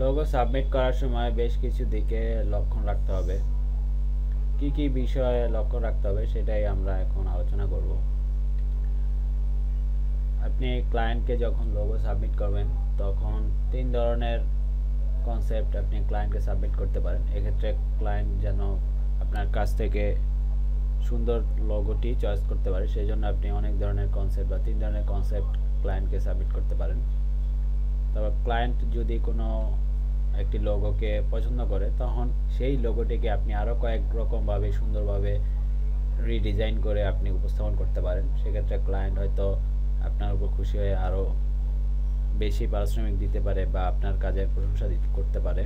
Logo submit করার সময় বেশ কিছু দিকে লক্ষ্য রাখতে হবে। কি কি বিষয়ে লক্ষ্য রাখতে হবে সেটাই আমরা এখন আলোচনা করব। আপনি ক্লায়েন্টকে যখন লোগো সাবমিট করবেন তখন 3 ধরনের কনসেপ্ট আপনি ক্লায়েন্টকে সাবমিট করতে পারেন। এক্ষেত্রে ক্লায়েন্ট যেন আপনার কাছ থেকে সুন্দর লোগোটি চয়েস করতে পারে, সেই জন্য আপনি অনেক ধরনের কনসেপ্ট বা 3 ধরনের কনসেপ্ট ক্লায়েন্টকে সাবমিট করতে পারেন। তবে ক্লায়েন্ট যদি কোনো একটি লোগোকে পছন্দ করে তখন সেই লোগোটিকে আপনি আরও কয়েক রকমভাবে সুন্দরভাবে রিডিজাইন করে আপনি উপস্থাপন করতে পারেন। সেক্ষেত্রে ক্লায়েন্ট হয়তো আপনার উপর খুশি হয়ে আরও বেশি পারিশ্রমিক দিতে পারে বা আপনার কাজের প্রশংসা করতে পারে।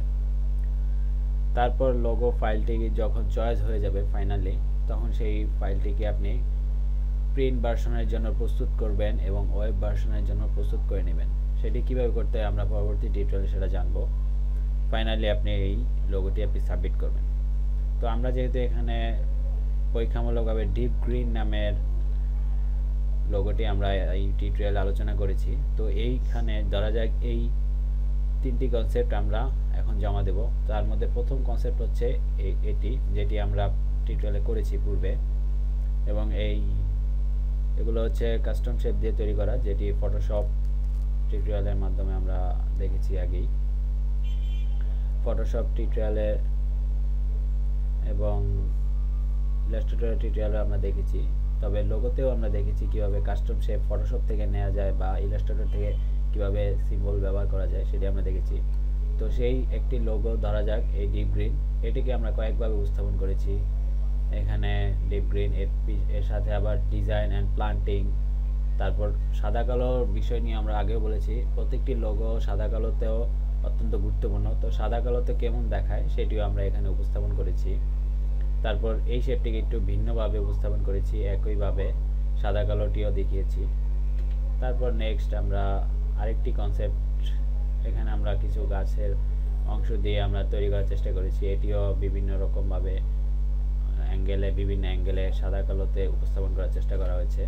তারপর লোগো ফাইলটি যখন চয়েস হয়ে যাবে ফাইনালি, তখন সেই ফাইলটিকে আপনি প্রিন্ট ভার্সনের জন্য প্রস্তুত করবেন এবং ওয়েব ভার্সনের জন্য প্রস্তুত করে নেবেন। সেটি কীভাবে করতে হয় আমরা পরবর্তী টিউটোরিয়ালে সেটা জানবো। ফাইনালি আপনি এই লোগোটি আপনি সাবমিট করবেন। তো আমরা যেহেতু এখানে পরীক্ষামূলকভাবে ডিপ গ্রিন নামের লোগোটি আমরা এই টিউটোরিয়ালে আলোচনা করেছি, তো এইখানে ধরা যাক এই 3টি কনসেপ্ট আমরা এখন জমা দেব। তার মধ্যে প্রথম কনসেপ্ট হচ্ছে এটি, যেটি আমরা টিউটোরিয়ালে করেছি পূর্বে, এবং এগুলো হচ্ছে কাস্টম শেপ দিয়ে তৈরি করা, যেটি ফটোশপ টিউটোরিয়ালের মাধ্যমে আমরা দেখেছি আগেই। ফটোশপ টিউটোরিয়ালে এবং ইলাস্ট্রেটর টিউটোরিয়ালে আমরা দেখেছি, তবে লোগোতেও আমরা দেখেছি কিভাবে কাস্টম শেপ ফটোশপ থেকে নেওয়া যায় বা ইলাস্ট্রেটর থেকে কিভাবে সিম্বল ব্যবহার করা যায় সেটি আমরা দেখেছি। তো সেই একটি লোগো ধরা যাক এই ডিপ গ্রিন, এটিকে আমরা কয়েকভাবে উপস্থাপন করেছি। এখানে ডিপ গ্রিন এর সাথে আবার ডিজাইন অ্যান্ড প্লান্টিং, তারপর সাদা কালোর বিষয় নিয়ে আমরা আগেও বলেছি। প্রত্যেকটি লোগো সাদা কালোতেও অত্যন্ত গুরুত্বপূর্ণ, তো সাদা কালোতে কেমন দেখায় সেটিও আমরা এখানে উপস্থাপন করেছি। তারপর এই শেপটিকে একটু ভিন্নভাবে উপস্থাপন করেছি, একইভাবে সাদা কালোটিও দেখিয়েছি। তারপর নেক্সট আমরা আরেকটি কনসেপ্ট, এখানে আমরা কিছু গাছের অংশ দিয়ে আমরা তৈরি করার চেষ্টা করেছি, এটিও বিভিন্ন রকমভাবে বিভিন্ন অ্যাঙ্গেলে সাদা কালোতে উপস্থাপন করার চেষ্টা করা হয়েছে।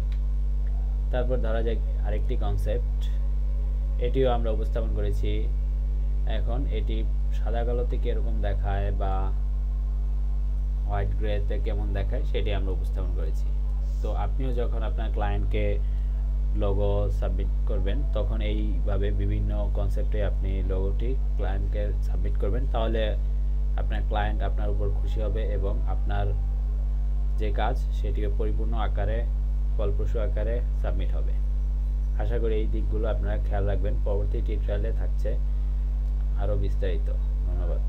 তারপর ধরা যাক আরেকটি কনসেপ্ট, এটিও আমরা উপস্থাপন করেছি। এখন এটি সাদা কালোতে কীরকম দেখায় বা হোয়াইট গ্রেতে কেমন দেখায় সেটি আমরা উপস্থাপন করেছি। তো আপনিও যখন আপনার ক্লায়েন্টকে লোগো সাবমিট করবেন তখন এইভাবে বিভিন্ন কনসেপ্টে আপনি লোগোটি ক্লায়েন্টকে সাবমিট করবেন, তাহলে আপনার ক্লায়েন্ট আপনার উপর খুশি হবে এবং আপনার যে কাজ সেটিকে পরিপূর্ণ আকারে ফলপ্রসূ আকারে সাবমিট হবে। আশা করি এই দিকগুলো আপনারা খেয়াল রাখবেন। পরবর্তী টিউটোরিয়ালে থাকছে আরও বিস্তারিত। ধন্যবাদ।